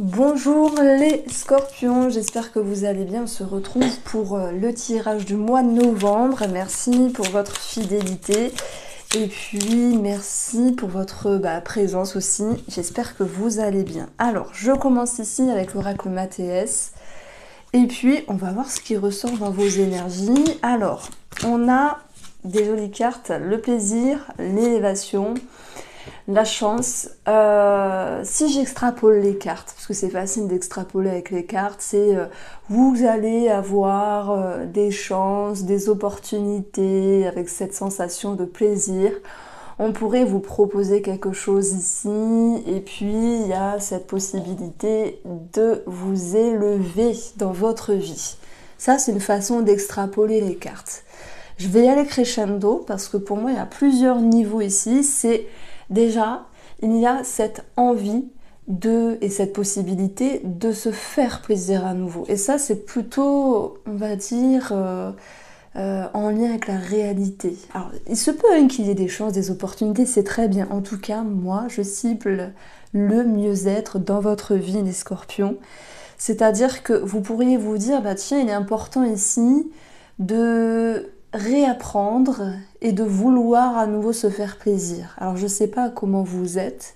Bonjour les scorpions, j'espère que vous allez bien. On se retrouve pour le tirage du mois de novembre. Merci pour votre fidélité et puis merci pour votre présence aussi. J'espère que vous allez bien. Alors, je commence ici avec l'oracle Mathéès et puis on va voir ce qui ressort dans vos énergies. Alors, on a des jolies cartes, le plaisir, l'élévation, la chance. Si j'extrapole les cartes, parce que c'est facile d'extrapoler avec les cartes, c'est vous allez avoir des chances, des opportunités avec cette sensation de plaisir. On pourrait vous proposer quelque chose ici et puis il y a cette possibilité de vous élever dans votre vie. Ça, c'est une façon d'extrapoler les cartes. Je vais y aller crescendo parce que pour moi, il y a plusieurs niveaux ici. C'est déjà, il y a cette envie et cette possibilité de se faire plaisir à nouveau. Et ça, c'est plutôt, on va dire, en lien avec la réalité. Alors, il se peut qu'il y ait des chances, des opportunités, c'est très bien. En tout cas, moi, je cible le mieux-être dans votre vie, les scorpions. C'est-à-dire que vous pourriez vous dire, tiens, il est important ici de réapprendre et de vouloir à nouveau se faire plaisir. Alors je ne sais pas comment vous êtes,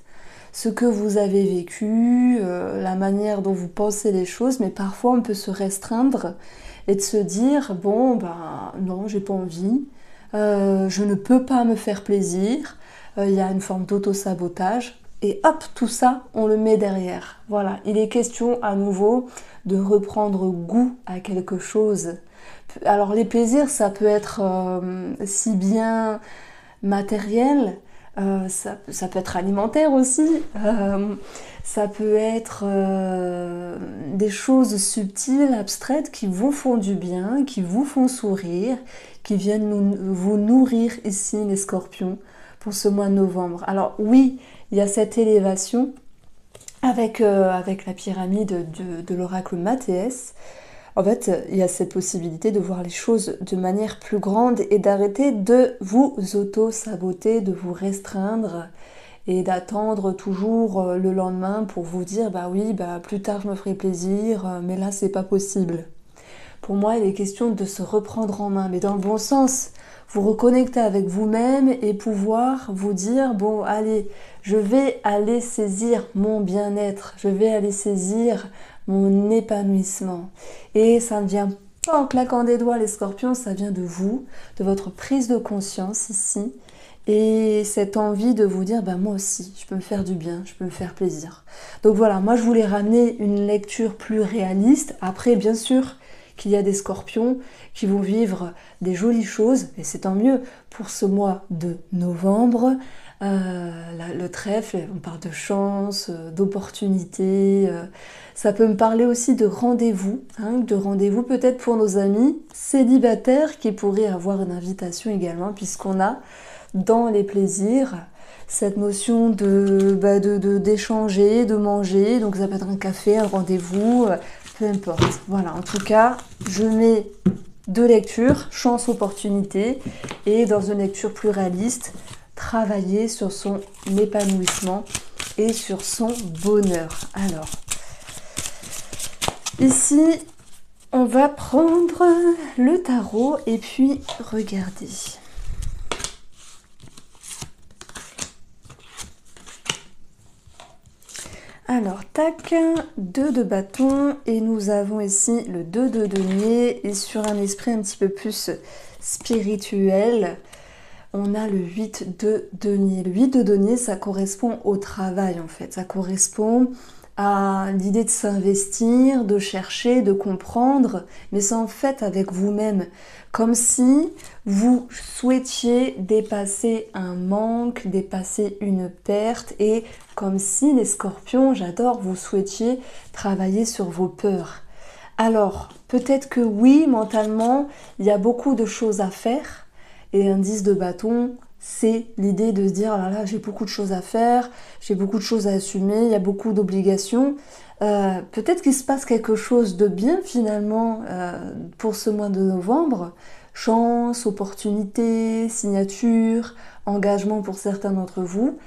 ce que vous avez vécu, la manière dont vous pensez les choses, mais parfois on peut se restreindre et de se dire bon non, j'ai pas envie, je ne peux pas me faire plaisir, il y a une forme d'auto-sabotage et hop, tout ça on le met derrière. Voilà, il est question à nouveau de reprendre goût à quelque chose. Alors les plaisirs, ça peut être si bien matériel, ça peut être alimentaire aussi, ça peut être des choses subtiles, abstraites qui vous font du bien, qui vous font sourire, qui viennent vous nourrir ici les scorpions pour ce mois de novembre. Alors oui, il y a cette élévation avec la pyramide de l'oracle Mathéès. En fait, il y a cette possibilité de voir les choses de manière plus grande et d'arrêter de vous auto-saboter, de vous restreindre et d'attendre toujours le lendemain pour vous dire plus tard je me ferai plaisir, mais là c'est pas possible. Pour moi, il est question de se reprendre en main, mais dans le bon sens. Vous reconnecter avec vous-même et pouvoir vous dire bon allez, je vais aller saisir mon bien-être, je vais aller saisir mon épanouissement. Et ça ne vient pas en claquant des doigts les scorpions, ça vient de vous, de votre prise de conscience ici et cette envie de vous dire moi aussi je peux me faire du bien, je peux me faire plaisir. Donc voilà, moi je voulais ramener une lecture plus réaliste. Après bien sûr qu'il y a des scorpions qui vont vivre des jolies choses, et c'est tant mieux pour ce mois de novembre. Le trèfle, on parle de chance, d'opportunités. Ça peut me parler aussi de rendez-vous, de rendez-vous peut-être pour nos amis célibataires qui pourraient avoir une invitation également, puisqu'on a dans les plaisirs cette notion d'échanger, de manger, donc ça peut être un café, un rendez-vous, peu importe. Voilà, en tout cas, je mets deux lectures, chance, opportunité, et dans une lecture plus réaliste, travailler sur son épanouissement et sur son bonheur. Alors, ici, on va prendre le tarot et puis regarder. Alors, tac, 2 de bâton et nous avons ici le 2 de denier et sur un esprit un petit peu plus spirituel, on a le 8 de denier. Le 8 de denier, ça correspond au travail en fait, ça correspond à l'idée de s'investir, de chercher, de comprendre, mais c'est en fait avec vous-même, comme si vous souhaitiez dépasser un manque, dépasser une perte, et comme si les scorpions, j'adore, vous souhaitiez travailler sur vos peurs. Alors, peut-être que oui, mentalement, il y a beaucoup de choses à faire, et un 10 de bâton, c'est l'idée de se dire oh là là, j'ai beaucoup de choses à faire, j'ai beaucoup de choses à assumer, il y a beaucoup d'obligations. Peut-être qu'il se passe quelque chose de bien finalement pour ce mois de novembre. Chance, opportunité, signature, engagement pour certains d'entre vous.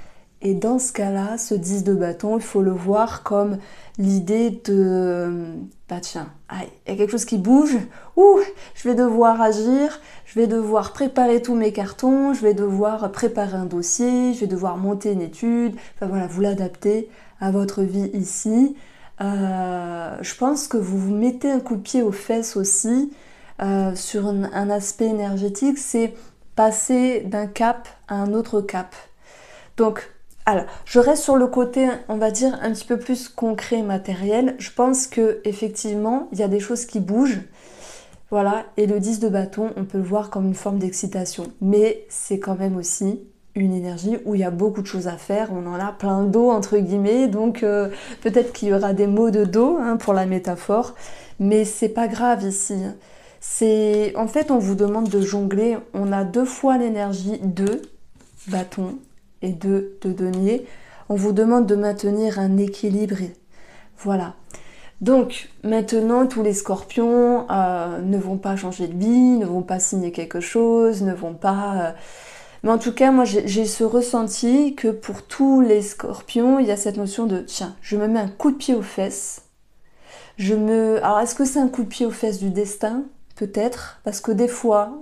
Et dans ce cas-là, ce 10 de bâton, il faut le voir comme l'idée de... Bah tiens, il y a quelque chose qui bouge, ouh, je vais devoir agir, je vais devoir préparer tous mes cartons, je vais devoir préparer un dossier, je vais devoir monter une étude, enfin voilà, vous l'adaptez à votre vie ici. Je pense que vous vous mettez un coup de pied aux fesses aussi sur un aspect énergétique, c'est passer d'un cap à un autre cap. Donc, alors, je reste sur le côté, on va dire, un petit peu plus concret, matériel. Je pense que effectivement, il y a des choses qui bougent. Voilà, et le 10 de bâton, on peut le voir comme une forme d'excitation. Mais c'est quand même aussi une énergie où il y a beaucoup de choses à faire. On en a plein de dos, entre guillemets. Donc, peut-être qu'il y aura des maux de dos, hein, pour la métaphore. Mais c'est pas grave ici. En fait, on vous demande de jongler. On a 2 fois l'énergie de bâton et de denier. On vous demande de maintenir un équilibre. Voilà. Donc, maintenant, tous les scorpions ne vont pas changer de vie, ne vont pas signer quelque chose, ne vont pas... Mais en tout cas, moi, j'ai ce ressenti que pour tous les scorpions, il y a cette notion de, tiens, je me mets un coup de pied aux fesses. Alors, est-ce que c'est un coup de pied aux fesses du destin? Peut-être, parce que des fois,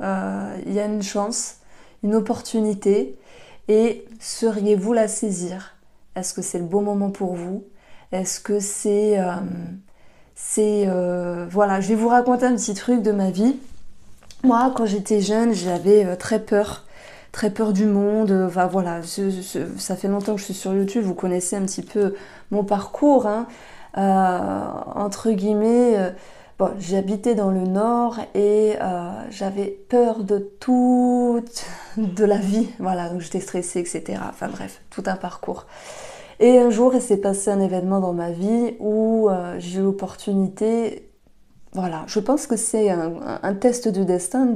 il y a une chance, une opportunité, et sauriez-vous la saisir? Est-ce que c'est le bon moment pour vous? Est-ce que voilà, je vais vous raconter un petit truc de ma vie. Moi, quand j'étais jeune, j'avais très peur du monde. Enfin voilà, ça fait longtemps que je suis sur YouTube, vous connaissez un petit peu mon parcours, hein. Entre guillemets, bon, j'habitais dans le nord et j'avais peur de tout, de la vie, voilà, donc j'étais stressée, etc. Enfin bref, tout un parcours. Et un jour, il s'est passé un événement dans ma vie où j'ai eu l'opportunité, voilà, je pense que c'est un test de destin,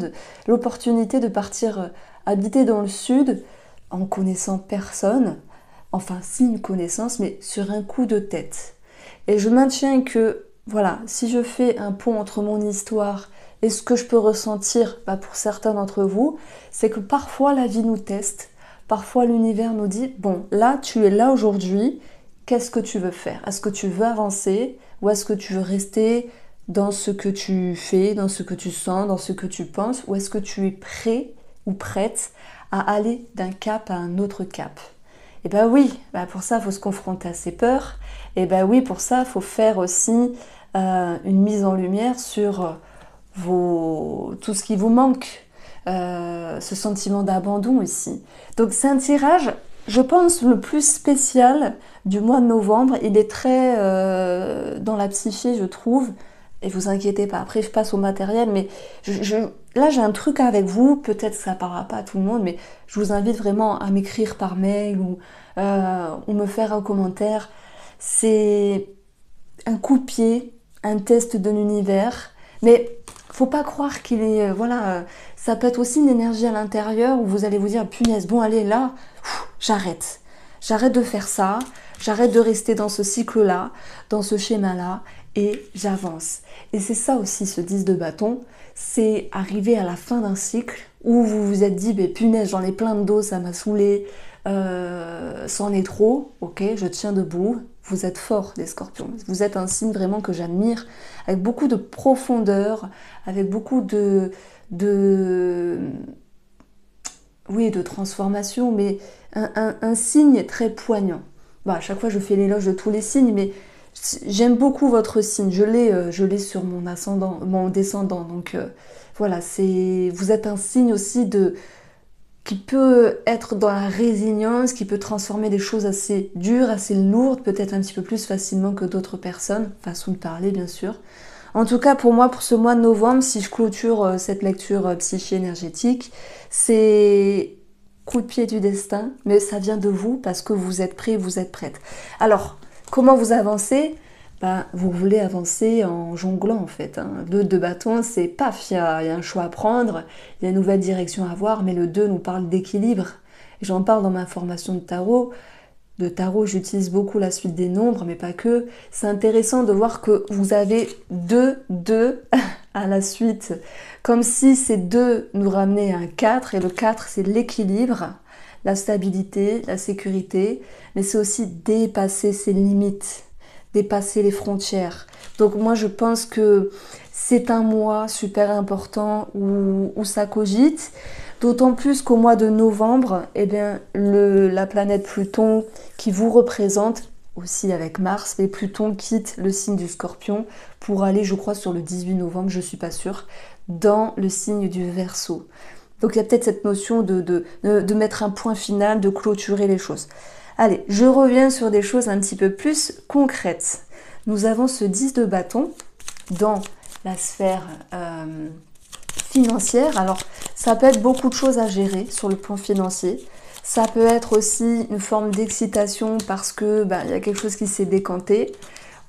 l'opportunité de partir habiter dans le sud en connaissant personne, enfin si une connaissance, mais sur un coup de tête. Et je maintiens que, voilà, si je fais un pont entre mon histoire et ce que je peux ressentir, pour certains d'entre vous, c'est que parfois la vie nous teste, parfois l'univers nous dit, bon, là, tu es là aujourd'hui, qu'est-ce que tu veux faire? Est-ce que tu veux avancer ou est-ce que tu veux rester dans ce que tu fais, dans ce que tu sens, dans ce que tu penses, ou est-ce que tu es prêt ou prête à aller d'un cap à un autre cap? Et ben oui, pour ça, il faut se confronter à ses peurs. Et ben oui, pour ça, il faut faire aussi une mise en lumière sur tout ce qui vous manque, ce sentiment d'abandon ici. Donc c'est un tirage, je pense, le plus spécial du mois de novembre. Il est très dans la psyché, je trouve. Et vous inquiétez pas, après je passe au matériel, mais là j'ai un truc avec vous, peut-être que ça parlera pas à tout le monde, mais je vous invite vraiment à m'écrire par mail ou me faire un commentaire. C'est un coup de pied, un test de l'univers, mais faut pas croire qu'il est... voilà, ça peut être aussi une énergie à l'intérieur où vous allez vous dire, punaise, bon allez là, j'arrête. J'arrête de faire ça, j'arrête de rester dans ce cycle-là, dans ce schéma-là, et j'avance. Et c'est ça aussi ce 10 de bâton, c'est arriver à la fin d'un cycle où vous vous êtes dit, punaise, j'en ai plein de dos, ça m'a saoulé, c'en est trop, ok, je tiens debout. Vous êtes forts, les scorpions. Vous êtes un signe vraiment que j'admire, avec beaucoup de profondeur, avec beaucoup oui, de transformation, mais un signe très poignant. À chaque fois, je fais l'éloge de tous les signes, mais j'aime beaucoup votre signe. Je l'ai sur mon ascendant, mon descendant. Donc voilà, vous êtes un signe aussi qui peut être dans la résilience, qui peut transformer des choses assez dures, assez lourdes, peut-être un petit peu plus facilement que d'autres personnes, façon de parler bien sûr. En tout cas pour moi, pour ce mois de novembre, si je clôture cette lecture psyché énergétique, c'est coup de pied du destin, mais ça vient de vous parce que vous êtes prêts, vous êtes prête. Alors, comment vous avancez ? Vous voulez avancer en jonglant en fait. Le 2 de bâton, c'est paf, il y a un choix à prendre, il y a une nouvelle direction à avoir, mais le 2 nous parle d'équilibre. J'en parle dans ma formation de tarot. De tarot, j'utilise beaucoup la suite des nombres, mais pas que. C'est intéressant de voir que vous avez 2 à la suite. Comme si ces 2 nous ramenaient à un 4, et le 4 c'est l'équilibre. la stabilité, la sécurité, mais c'est aussi dépasser ses limites, dépasser les frontières. Donc moi je pense que c'est un mois super important où ça cogite, d'autant plus qu'au mois de novembre, eh bien, la planète Pluton qui vous représente, aussi avec Mars, mais Pluton quitte le signe du Scorpion pour aller, je crois, sur le 18 novembre, je suis pas sûre, dans le signe du Verseau. Donc il y a peut-être cette notion de mettre un point final, de clôturer les choses. Allez, je reviens sur des choses un petit peu plus concrètes. Nous avons ce 10 de bâton dans la sphère financière. Alors, ça peut être beaucoup de choses à gérer sur le plan financier. Ça peut être aussi une forme d'excitation parce que y a quelque chose qui s'est décanté.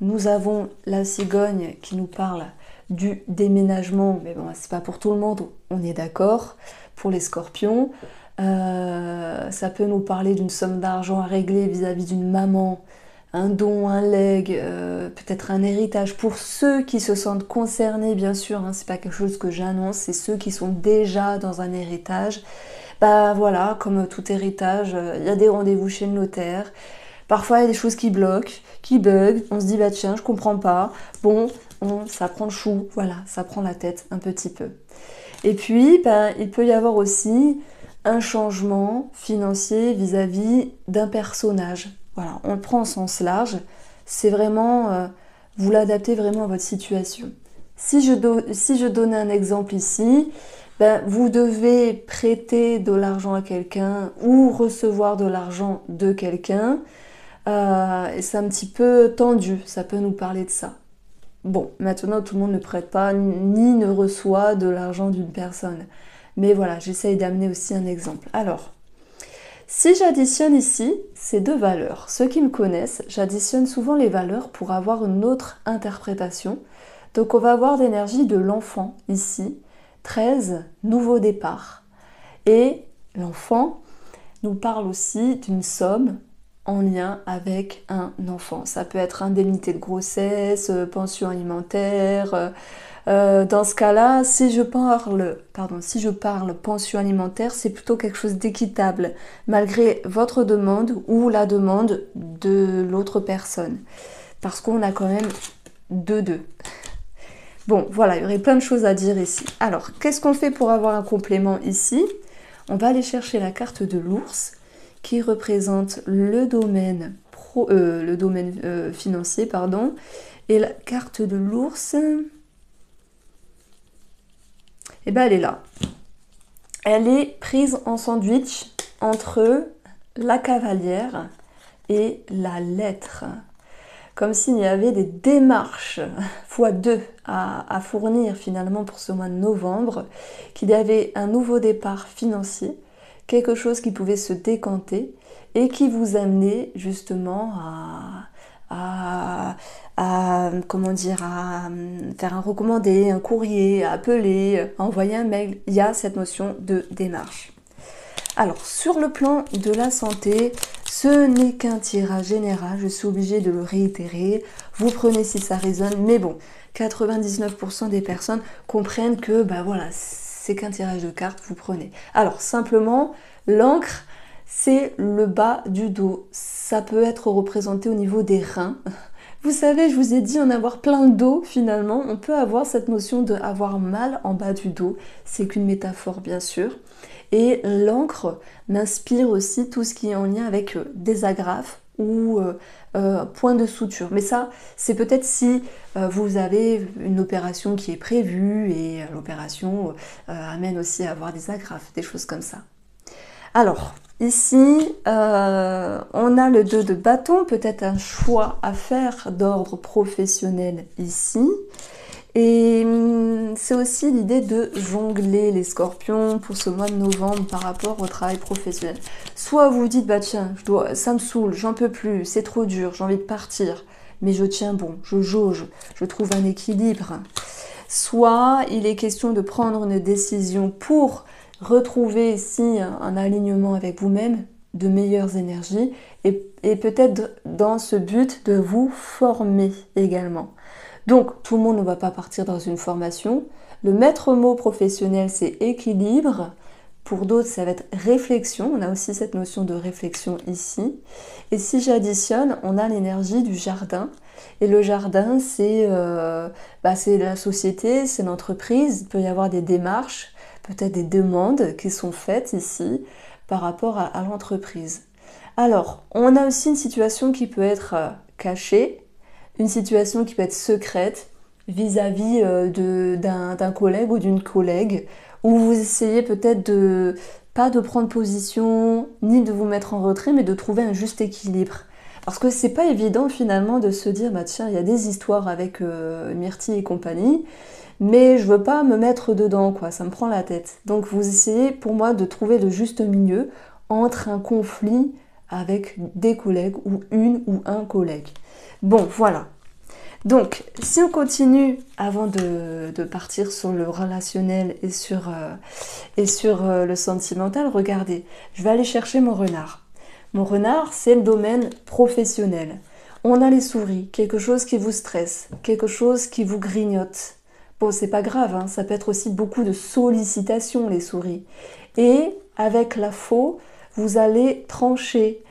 Nous avons la cigogne qui nous parle du déménagement, mais bon, c'est pas pour tout le monde, on est d'accord. Pour les scorpions, ça peut nous parler d'une somme d'argent à régler vis-à-vis d'une maman, un don, un legs, peut-être un héritage. Pour ceux qui se sentent concernés, bien sûr, hein, c'est pas quelque chose que j'annonce, c'est ceux qui sont déjà dans un héritage. Voilà, comme tout héritage, il y a des rendez-vous chez le notaire. Parfois, il y a des choses qui bloquent, qui bug. On se dit, tiens, je comprends pas. Bon, ça prend le chou, voilà, ça prend la tête un petit peu. Et puis, il peut y avoir aussi un changement financier vis-à-vis d'un personnage. Voilà, on le prend au sens large. C'est vraiment, vous l'adaptez vraiment à votre situation. Si je donnais un exemple ici, vous devez prêter de l'argent à quelqu'un ou recevoir de l'argent de quelqu'un. Et c'est un petit peu tendu, ça peut nous parler de ça. Bon, maintenant tout le monde ne prête pas ni ne reçoit de l'argent d'une personne. Mais voilà, j'essaye d'amener aussi un exemple. Alors, si j'additionne ici ces deux valeurs, ceux qui me connaissent, j'additionne souvent les valeurs pour avoir une autre interprétation. Donc on va avoir l'énergie de l'enfant ici, 13, nouveau départ. Et l'enfant nous parle aussi d'une somme en lien avec un enfant. Ça peut être indemnité de grossesse, pension alimentaire. Dans ce cas-là, si je parle pension alimentaire, c'est plutôt quelque chose d'équitable, malgré votre demande ou la demande de l'autre personne. Parce qu'on a quand même deux. Bon, voilà, il y aurait plein de choses à dire ici. Alors, qu'est-ce qu'on fait pour avoir un complément ici? On va aller chercher la carte de l'ours qui représente le domaine, financier, pardon. Et la carte de l'ours, elle est là. Elle est prise en sandwich entre la cavalière et la lettre. Comme s'il y avait des démarches x2 à fournir finalement pour ce mois de novembre, qu'il y avait un nouveau départ financier, quelque chose qui pouvait se décanter et qui vous amenait justement à faire un recommandé, un courrier, à appeler, à envoyer un mail. Il y a cette notion de démarche. Alors, sur le plan de la santé, ce n'est qu'un tirage général, je suis obligée de le réitérer. Vous prenez si ça résonne, mais bon, 99% des personnes comprennent que, voilà, c'est qu'un tirage de cartes, vous prenez. Alors, simplement, l'encre, c'est le bas du dos. Ça peut être représenté au niveau des reins. Vous savez, je vous ai dit en avoir plein le dos finalement. On peut avoir cette notion d'avoir mal en bas du dos. C'est qu'une métaphore bien sûr. Et l'encre m'inspire aussi tout ce qui est en lien avec des agrafes ou points de suture. Mais ça, c'est peut-être si vous avez une opération qui est prévue et l'opération amène aussi à avoir des agrafes, des choses comme ça. Alors, ici, on a le 2 de bâton, peut-être un choix à faire d'ordre professionnel ici. Et c'est aussi l'idée de jongler les scorpions pour ce mois de novembre par rapport au travail professionnel. Soit vous vous dites, tiens, ça me saoule, j'en peux plus, c'est trop dur, j'ai envie de partir, mais je tiens bon, je jauge, je trouve un équilibre. Soit il est question de prendre une décision pour retrouver ici un alignement avec vous-même, de meilleures énergies, et peut-être dans ce but de vous former également. Donc, tout le monde ne va pas partir dans une formation. Le maître mot professionnel, c'est équilibre, Pour d'autres, ça va être réflexion. On a aussi cette notion de réflexion ici. Et si j'additionne, on a l'énergie du jardin. Et le jardin, c'est la société, c'est l'entreprise. Il peut y avoir des démarches, peut-être des demandes qui sont faites ici par rapport à l'entreprise. Alors, on a aussi une situation qui peut être cachée, une situation qui peut être secrète vis-à-vis d'un collègue ou d'une collègue, où vous essayez peut-être pas de prendre position, ni de vous mettre en retrait, mais de trouver un juste équilibre. Parce que c'est pas évident finalement de se dire, bah tiens, il y a des histoires avec Myrtille et compagnie, mais je veux pas me mettre dedans, quoi, ça me prend la tête. Donc vous essayez pour moi de trouver le juste milieu entre un conflit avec des collègues ou une ou un collègue. Bon, voilà. Donc, si on continue avant de partir sur le relationnel et sur le sentimental, regardez, je vais aller chercher mon renard. Mon renard, c'est le domaine professionnel. On a les souris, quelque chose qui vous stresse, quelque chose qui vous grignote. Bon, c'est pas grave, hein, ça peut être aussi beaucoup de sollicitations, les souris. Et avec la faux, vous allez trancher.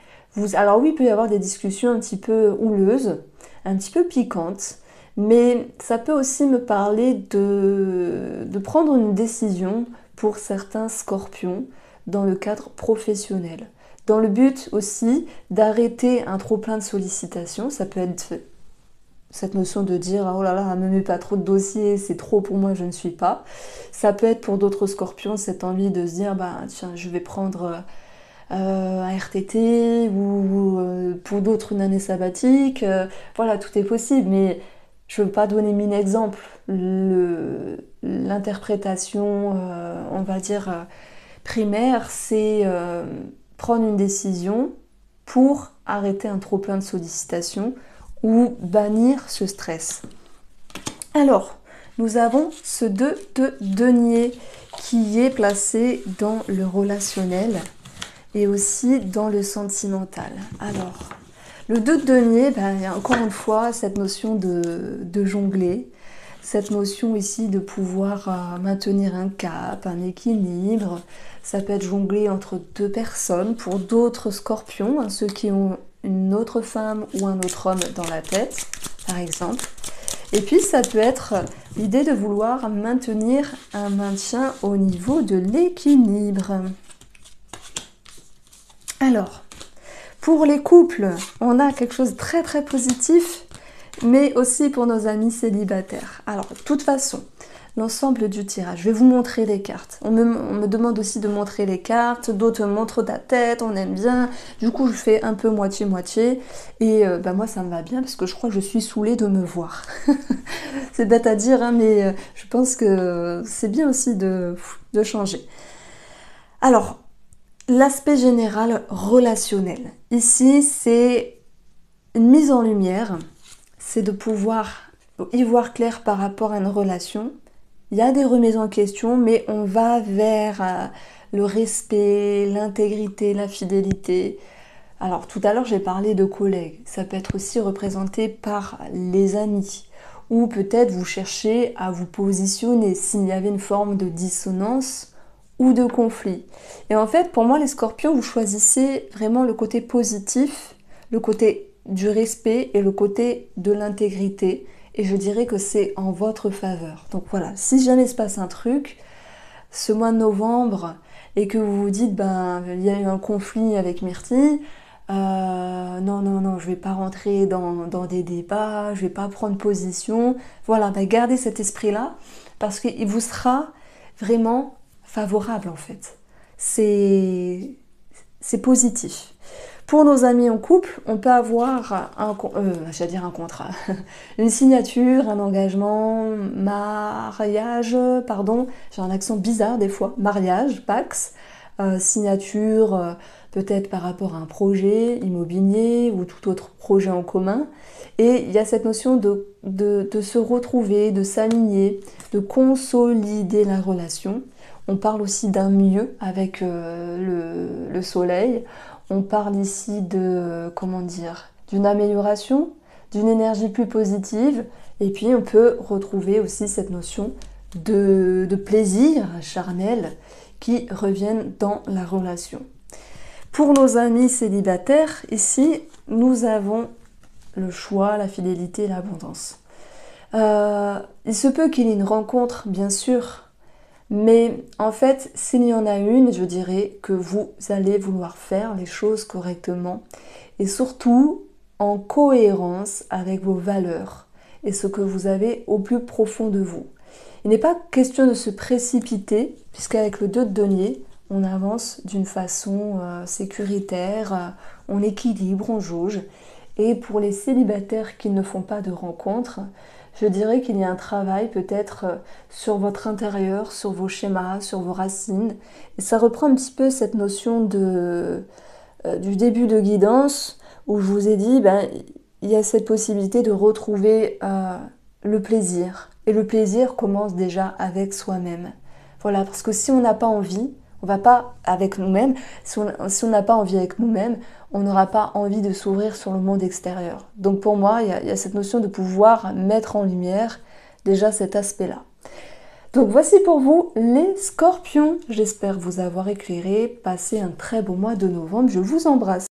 Alors oui, il peut y avoir des discussions un petit peu houleuses, un petit peu piquantes, mais ça peut aussi me parler de prendre une décision pour certains scorpions dans le cadre professionnel. Dans le but aussi d'arrêter un trop-plein de sollicitations, ça peut être cette notion de dire oh là là, ne me mets pas trop de dossiers, c'est trop pour moi, je ne suis pas. Ça peut être pour d'autres scorpions cette envie de se dire bah tiens, je vais prendre un RTT ou pour d'autres une année sabbatique. Voilà, tout est possible, mais je ne veux pas donner mille exemples. L'interprétation, on va dire, primaire, c'est prendre une décision pour arrêter un trop-plein de sollicitations ou bannir ce stress. Alors, nous avons ce 2 de denier qui est placé dans le relationnel et aussi dans le sentimental. Alors, le 2 de denier, il y a encore une fois cette notion de jongler, cette notion ici de pouvoir maintenir un cap, un équilibre. Ça peut être jongler entre deux personnes. Pour d'autres scorpions, hein, ceux qui ont une autre femme ou un autre homme dans la tête, par exemple. Et puis ça peut être l'idée de vouloir maintenir un maintien au niveau de l'équilibre. Alors, pour les couples, on a quelque chose de très très positif, mais aussi pour nos amis célibataires. Alors, de toute façon, l'ensemble du tirage, je vais vous montrer les cartes. On me demande aussi de montrer les cartes, d'autres montrent ta tête, on aime bien. Du coup, je fais un peu moitié-moitié. Et moi, ça me va bien parce que je crois que je suis saoulée de me voir. C'est bête à dire, hein, mais je pense que c'est bien aussi de changer. Alors, l'aspect général relationnel. Ici, c'est une mise en lumière. C'est de pouvoir y voir clair par rapport à une relation. Il y a des remises en question, mais on va vers le respect, l'intégrité, la fidélité. Alors tout à l'heure j'ai parlé de collègues, ça peut être aussi représenté par les amis. Ou peut-être vous cherchez à vous positionner s'il y avait une forme de dissonance ou de conflit. Et en fait pour moi les scorpions, vous choisissez vraiment le côté positif, le côté du respect et le côté de l'intégrité. Et je dirais que c'est en votre faveur. Donc voilà, si jamais il se passe un truc, ce mois de novembre, et que vous vous dites, il y a eu un conflit avec Myrtille, non, je vais pas rentrer dans des débats, je vais pas prendre position. Voilà, gardez cet esprit-là, parce qu'il vous sera vraiment favorable en fait. C'est positif. Pour nos amis en couple, on peut avoir un contrat, une signature, un engagement, mariage, j'ai un accent bizarre des fois, mariage, Pax, signature, peut-être par rapport à un projet immobilier ou tout autre projet en commun. Et il y a cette notion de se retrouver, de s'aligner, de consolider la relation. On parle aussi d'un mieux avec le soleil. On parle ici d'une amélioration, d'une énergie plus positive. Et puis on peut retrouver aussi cette notion de plaisir charnel qui reviennent dans la relation. Pour nos amis célibataires, ici, nous avons le choix, la fidélité et l'abondance. Il se peut qu'il y ait une rencontre, bien sûr, mais en fait, s'il y en a une, je dirais que vous allez vouloir faire les choses correctement et surtout en cohérence avec vos valeurs et ce que vous avez au plus profond de vous. Il n'est pas question de se précipiter, puisqu'avec le 2 de denier, on avance d'une façon sécuritaire, on équilibre, on jauge. Et pour les célibataires qui ne font pas de rencontres, je dirais qu'il y a un travail peut-être sur votre intérieur, sur vos schémas, sur vos racines. Et ça reprend un petit peu cette notion du début de guidance, où je vous ai dit, il y a cette possibilité de retrouver le plaisir. Et le plaisir commence déjà avec soi-même. Voilà, parce que si on n'a pas envie, on va pas avec nous-mêmes, si on n'a pas envie avec nous-mêmes, on n'aura pas envie de s'ouvrir sur le monde extérieur. Donc pour moi, il y a cette notion de pouvoir mettre en lumière déjà cet aspect-là. Donc voici pour vous les scorpions. J'espère vous avoir éclairé. Passez un très beau mois de novembre. Je vous embrasse.